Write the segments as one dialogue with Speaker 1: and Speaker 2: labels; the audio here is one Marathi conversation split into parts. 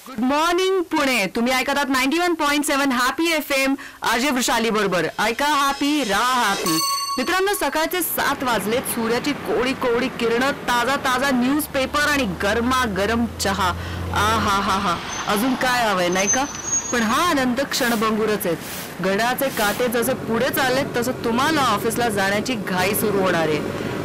Speaker 1: Good morning Pune. तुम्ही ऐकत आहात 91.7 हॅपी FM. अजय वृषाली बरोबर. ऐका हॅपी, राहा हॅपी. मित्रांनो, सकाळचे 7 वाजलेत. सूर्याची कोवळी कोवळी किरणं, ताजा ताजा न्यूजपेपर आणि गरमागरम चहा. आ हा हा हा. अजून काय हवंय नाही का? पण हा आनंद क्षणभंगूरच आहेत. घड्याळाचे काटे जसे पुढे चाललेत तसं तुम्हाला ऑफिसला जाण्याची घाई सुरू होणार आहे.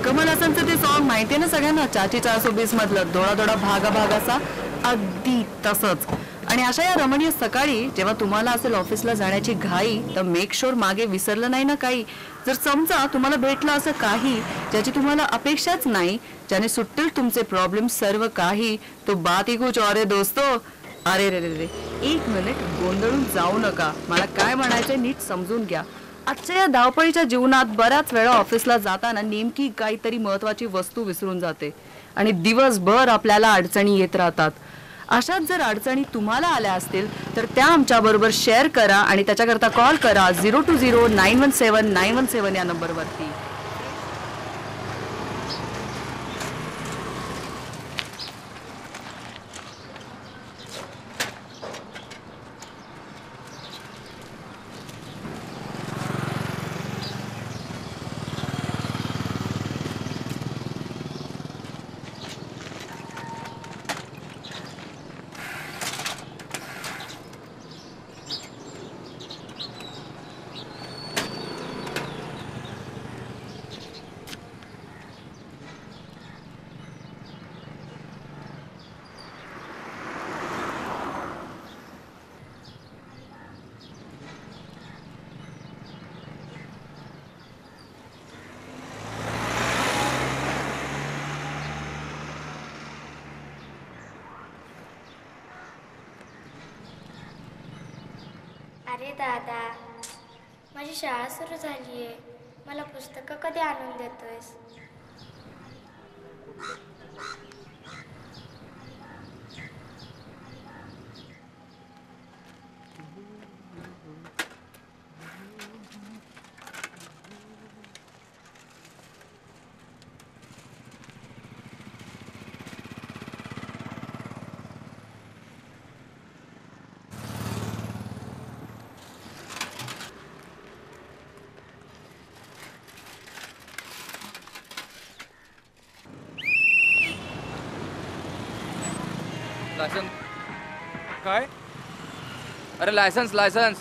Speaker 1: कमल हसनचं ते सॉन्ग माहितीये ना सगळ्यांना, चाची 420 मधलं, थोडा थोडा भागा भागासा. अगदी तसंच. आणि अशा या रमणीय सकाळी जेव्हा तुम्हाला असेल ऑफिसला जाण्याची घाई, तर मेक शुअर मागे विसरलं नाही ना काही. जर समजा तुम्हाला भेटलं असं काही ज्याची तुम्हाला अपेक्षाच नाही, ज्याने सुटतील तुमचे प्रॉब्लेम सर्व काही, तो बात ही कुछ और है दोस्तो. अरे रे रे रे, एक मिनिट गोंधळून जाऊ नका. मला काय म्हणायचंय नीट समजून घ्या. आजच्या या धावपळीच्या जीवनात बऱ्याच वेळा ऑफिसला जाताना नेमकी काहीतरी महत्वाची वस्तू विसरून जाते आणि दिवसभर आपल्याला अडचणी येत राहतात. अशाच जर अडचणी तुम्हाला आल्या असतील तर त्या आमच्या बरोबर शेअर करा आणि त्याच्याकरता कॉल करा 020-917-917 या नंबरवरती.
Speaker 2: अरे दादा, माझी शाळा सुरू झाली आहे. मला पुस्तकं कधी आणून देतोयस?
Speaker 3: लायसन्स काय? अरे licence licence.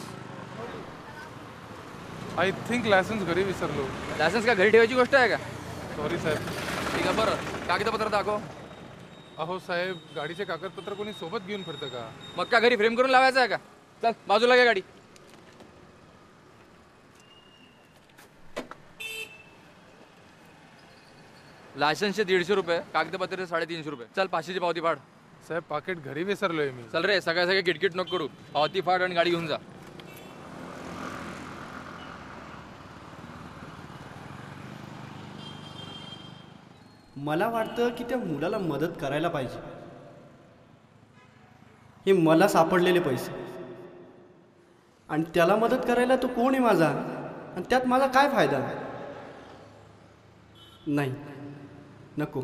Speaker 4: I think licence घरी विसरलो.
Speaker 3: लायसन्स का घरी ठेवायची गोष्ट आहे का?
Speaker 4: सॉरी साहेब.
Speaker 3: ठीक आहे, बरं कागदपत्र दाखव.
Speaker 4: अहो साहेब, गाडीचे कागदपत्र कोणी सोबत घेऊन फिरतं का?
Speaker 3: मग का घरी फ्रेम करून लावायचं आहे का? चल बाजूला घ्या गाडी. लायसन्सचे 150 रुपये, कागदपत्र 350 रुपये. चल 500ची पावती फाड.
Speaker 4: साहेब, पाकिट घरी विसरलोय मी.
Speaker 3: चल रे, सगळ्या सगळे किटकिट नको करू. पावती फाड आणि गाडी घेऊन जा.
Speaker 5: मला वाटतं की त्या मुलाला मदत करायला पाहिजे. हे मला सापडलेले पैसे आणि त्याला मदत करायला तो कोण आहे माझा, आणि त्यात माझा काय फायदा? नाही, नको.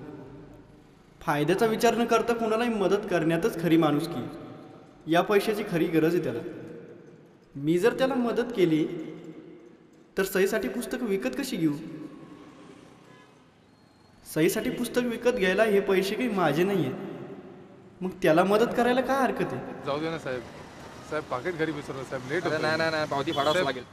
Speaker 5: फायद्याचा विचार न करता कुणालाही मदत करण्यातच खरी माणुसकी. या पैशाची खरी गरज आहे त्याला. मी जर त्याला मदत केली तर सहीसाठी पुस्तक विकत कशी घेऊ? सहीसाठी पुस्तक विकत घ्यायला हे पैसे काही माझे नाही आहेत. मग त्याला मदत करायला काय हरकत आहे?
Speaker 4: जाऊ दे ना साहेब. साहेब, पाकिट घरी विसरलो साहेब. लेट होतं.
Speaker 3: नाही नाही नाही, पावती फाडावंच लागेल.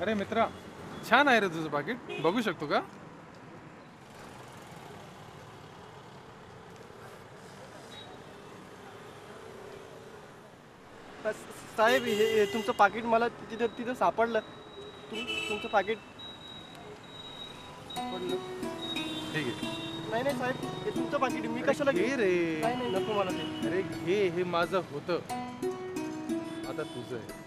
Speaker 4: अरे मित्रा, छान आहे रे तुझं पाकिट. बघू शकतो का?
Speaker 5: साहेब, हे तुमचं पाकिट मला तिथं सापडलं. तुमचं पाकिट सापडलं.
Speaker 4: ठीक आहे.
Speaker 5: नाही नाही साहेब, हे तुमचं पाकिट. मी कशाला
Speaker 4: घे रे.
Speaker 5: नाही नाही, नको मला ते.
Speaker 4: अरे घे, हे माझं होतं, आता तुझं आहे.